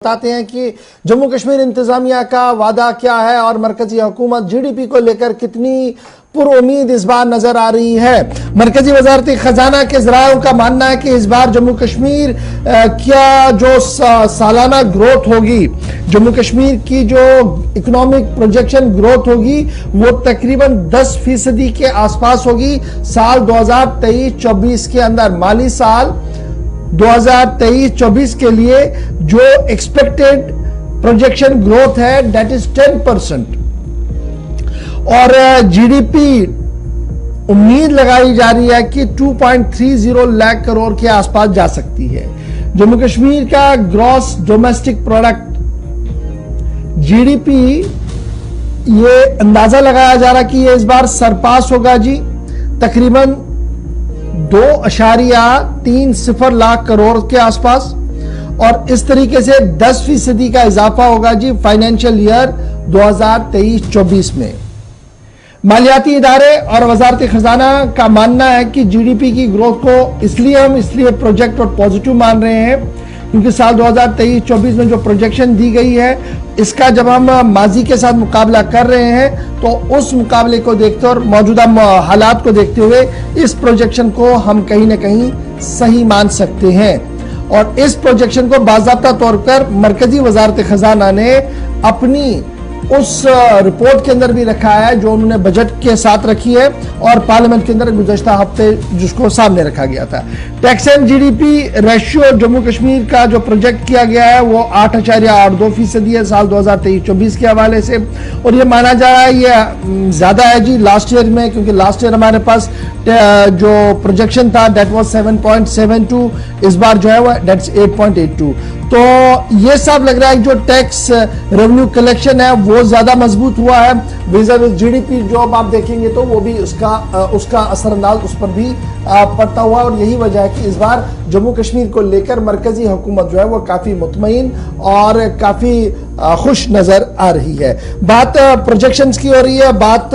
बताते हैं कि जम्मू कश्मीर इंतजामिया का वादा क्या है और मरकजी हुकूमत जीडीपी को लेकर कितनी पुरुम्मीद इस बार नजर आ रही है। मरकजी वजारत खजाना के ज़राओं का मानना है कि इस बार जम्मू कश्मीर क्या जो सालाना ग्रोथ होगी, जम्मू कश्मीर की जो इकोनॉमिक प्रोजेक्शन ग्रोथ होगी वो तकरीबन 10% के आसपास होगी साल 2023-24 के अंदर। माली साल 2023-24 के लिए जो एक्सपेक्टेड प्रोजेक्शन ग्रोथ है दैट इज 10%। और जीडीपी उम्मीद लगाई जा रही है कि 2.30 लाख करोड़ के आसपास जा सकती है। जम्मू कश्मीर का ग्रॉस डोमेस्टिक प्रोडक्ट जीडीपी ये अंदाजा लगाया जा रहा है कि ये इस बार सरपास होगा जी, तकरीबन 2.30 लाख करोड़ के आसपास, और इस तरीके से 10% का इजाफा होगा जी फाइनेंशियल ईयर 2023-24 में। मालियाती इदारे और वजारत खजाना का मानना है कि जीडीपी की ग्रोथ को इसलिए प्रोजेक्ट और पॉजिटिव मान रहे हैं क्योंकि साल 2023-24 में जो प्रोजेक्शन दी गई है इसका जब हम माजी के साथ मुकाबला कर रहे हैं तो उस मुकाबले को देखते और मौजूदा हालात को देखते हुए इस प्रोजेक्शन को हम कहीं ना कहीं सही मान सकते हैं। और इस प्रोजेक्शन को बाज़ाब्ता तौर पर मरकजी वजारत खजाना ने अपनी उस रिपोर्ट के अंदर भी रखा है जो उन्होंने बजट के साथ रखी है और पार्लियामेंट के अंदर गुज़श्ता हफ्ते जिसको सामने रखा गया था। Tax and GDP ratio Jammu Kashmir का जो प्रोजेक्ट किया गया है वो 8.82% है साल 2023-24 के हवाले से, और ये माना जा रहा है ये ज्यादा है जी लास्ट ईयर में, क्योंकि लास्ट ईयर हमारे पास जो प्रोजेक्शन था दैट वाज 7.72, इस बार जो है वो दैट्स 8.82। तो ये सब लग रहा है जो टैक्स रेवेन्यू कलेक्शन है वो ज्यादा मजबूत हुआ है vis-a-vis जीडीपी। जो अब आप देखेंगे तो वो भी उसका असरअंदाज उस पर भी पड़ता हुआ, और यही वजह है कि इस बार जम्मू कश्मीर को लेकर मरकजी हुकूमत जो है वो काफी मुतमईन और काफी खुश नजर आ रही है। बात प्रोजेक्शंस की हो रही है, बात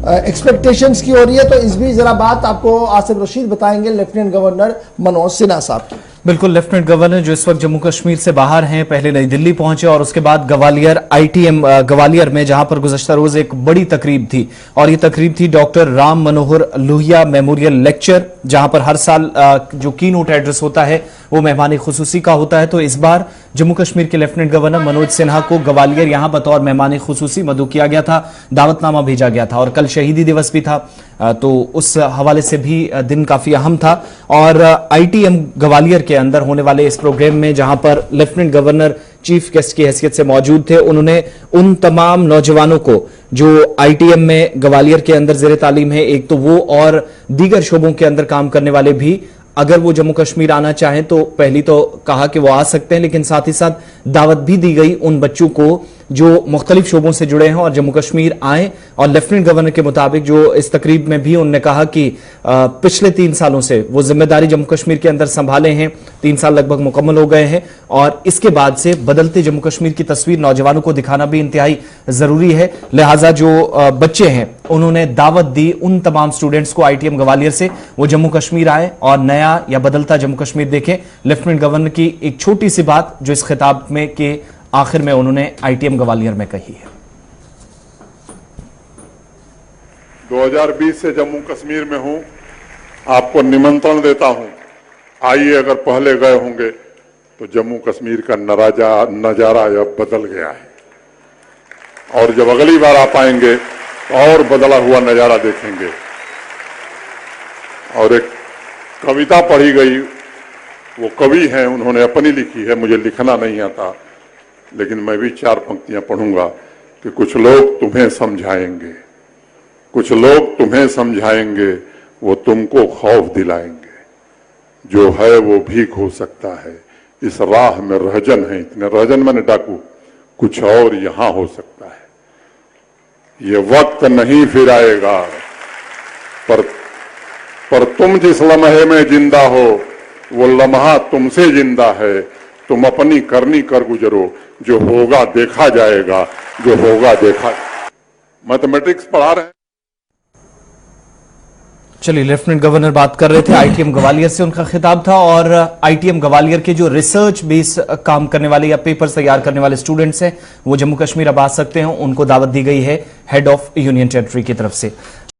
एक्सपेक्टेशंस की हो रही है, तो इस भी जरा बात आपको आसिफ रशीद बताएंगे लेफ्टिनेंट गवर्नर मनोज सिन्हा साहब। बिल्कुल, लेफ्टिनेंट गवर्नर जो इस वक्त जम्मू कश्मीर से बाहर हैं, पहले नई दिल्ली पहुंचे और उसके बाद ग्वालियर आईटीएम ग्वालियर में, जहां पर गुज़श्ता रोज एक बड़ी तकरीब थी, और ये तकरीब थी doctor Ram Manohar Lohia memorial lecture, जहां पर हर साल जो की नोट एड्रेस होता है वो मेहमान खुसूसी का होता है। तो इस बार जम्मू कश्मीर के लेफ्टिनेंट गवर्नर मनोज सिन्हा को ग्वालियर यहां बतौर मेहमान खुसूसी मदऊ किया गया था, दावतनामा भेजा गया था, और कल शहीदी दिवस भी था तो उस हवाले से भी दिन काफी अहम था। और आईटीएम ग्वालियर के अंदर होने वाले इस प्रोग्राम में जहां पर लेफ्टिनेंट गवर्नर चीफ गेस्ट की हैसियत से मौजूद थे, उन्होंने उन तमाम नौजवानों को जो आईटीएम में ग्वालियर के अंदर जेर तालीम है, एक तो वो और दीगर शोबों के अंदर काम करने वाले भी, अगर वो जम्मू कश्मीर आना चाहें तो पहली तो कहा कि वो आ सकते हैं, लेकिन साथ ही साथ दावत भी दी गई उन बच्चों को जो मुख्तलिफ शोबों से जुड़े हैं और जम्मू कश्मीर आए। और लेफ्टिनेंट गवर्नर के मुताबिक जो इस तकरीब में भी उन्होंने कहा कि पिछले 3 सालों से वो जिम्मेदारी जम्मू कश्मीर के अंदर संभाले हैं, 3 साल लगभग मुकम्मल हो गए हैं, और इसके बाद से बदलते जम्मू कश्मीर की तस्वीर नौजवानों को दिखाना भी इंतहाई जरूरी है। लिहाजा जो बच्चे हैं उन्होंने दावत दी उन तमाम स्टूडेंट्स को आईटीएम ग्वालियर से, वो जम्मू कश्मीर आए और नया या बदलता जम्मू कश्मीर देखें। लेफ्टिनेंट गवर्नर की एक छोटी सी बात जो इस खिताब में के आखिर में उन्होंने आईटीएम ग्वालियर में कही है। 2020 से जम्मू कश्मीर में हूं, आपको निमंत्रण देता हूं, आइए। अगर पहले गए होंगे तो जम्मू कश्मीर का नजारा अब बदल गया है, और जब अगली बार आप आएंगे तो और बदला हुआ नजारा देखेंगे। और एक कविता पढ़ी गई, वो कवि हैं, उन्होंने अपनी लिखी है, मुझे लिखना नहीं आता, लेकिन मैं भी 4 पंक्तियां पढ़ूंगा कि कुछ लोग तुम्हें समझाएंगे, कुछ लोग तुम्हें समझाएंगे, वो तुमको खौफ दिलाएंगे, जो है वो भीख हो सकता है, इस राह में रहजन है इतने, रहजन माने डाकू, कुछ और यहां हो सकता है, ये वक्त नहीं फिर आएगा, पर तुम जिस लम्हे में जिंदा हो वो लम्हा तुमसे जिंदा है, तुम अपनी करनी कर गुजरो, जो होगा देखा जाएगा, जो होगा देखा। मैथमेटिक्स पढ़ा रहे हैं। चलिए, लेफ्टिनेंट गवर्नर बात कर रहे थे, आईटीएम ग्वालियर से उनका खिताब था। और आईटीएम ग्वालियर के जो रिसर्च बेस काम करने वाले या पेपर्स तैयार करने वाले स्टूडेंट्स हैं, वो जम्मू कश्मीर अब आ सकते हैं, उनको दावत दी गई है हेड ऑफ यूनियन टेरिटरी की तरफ से।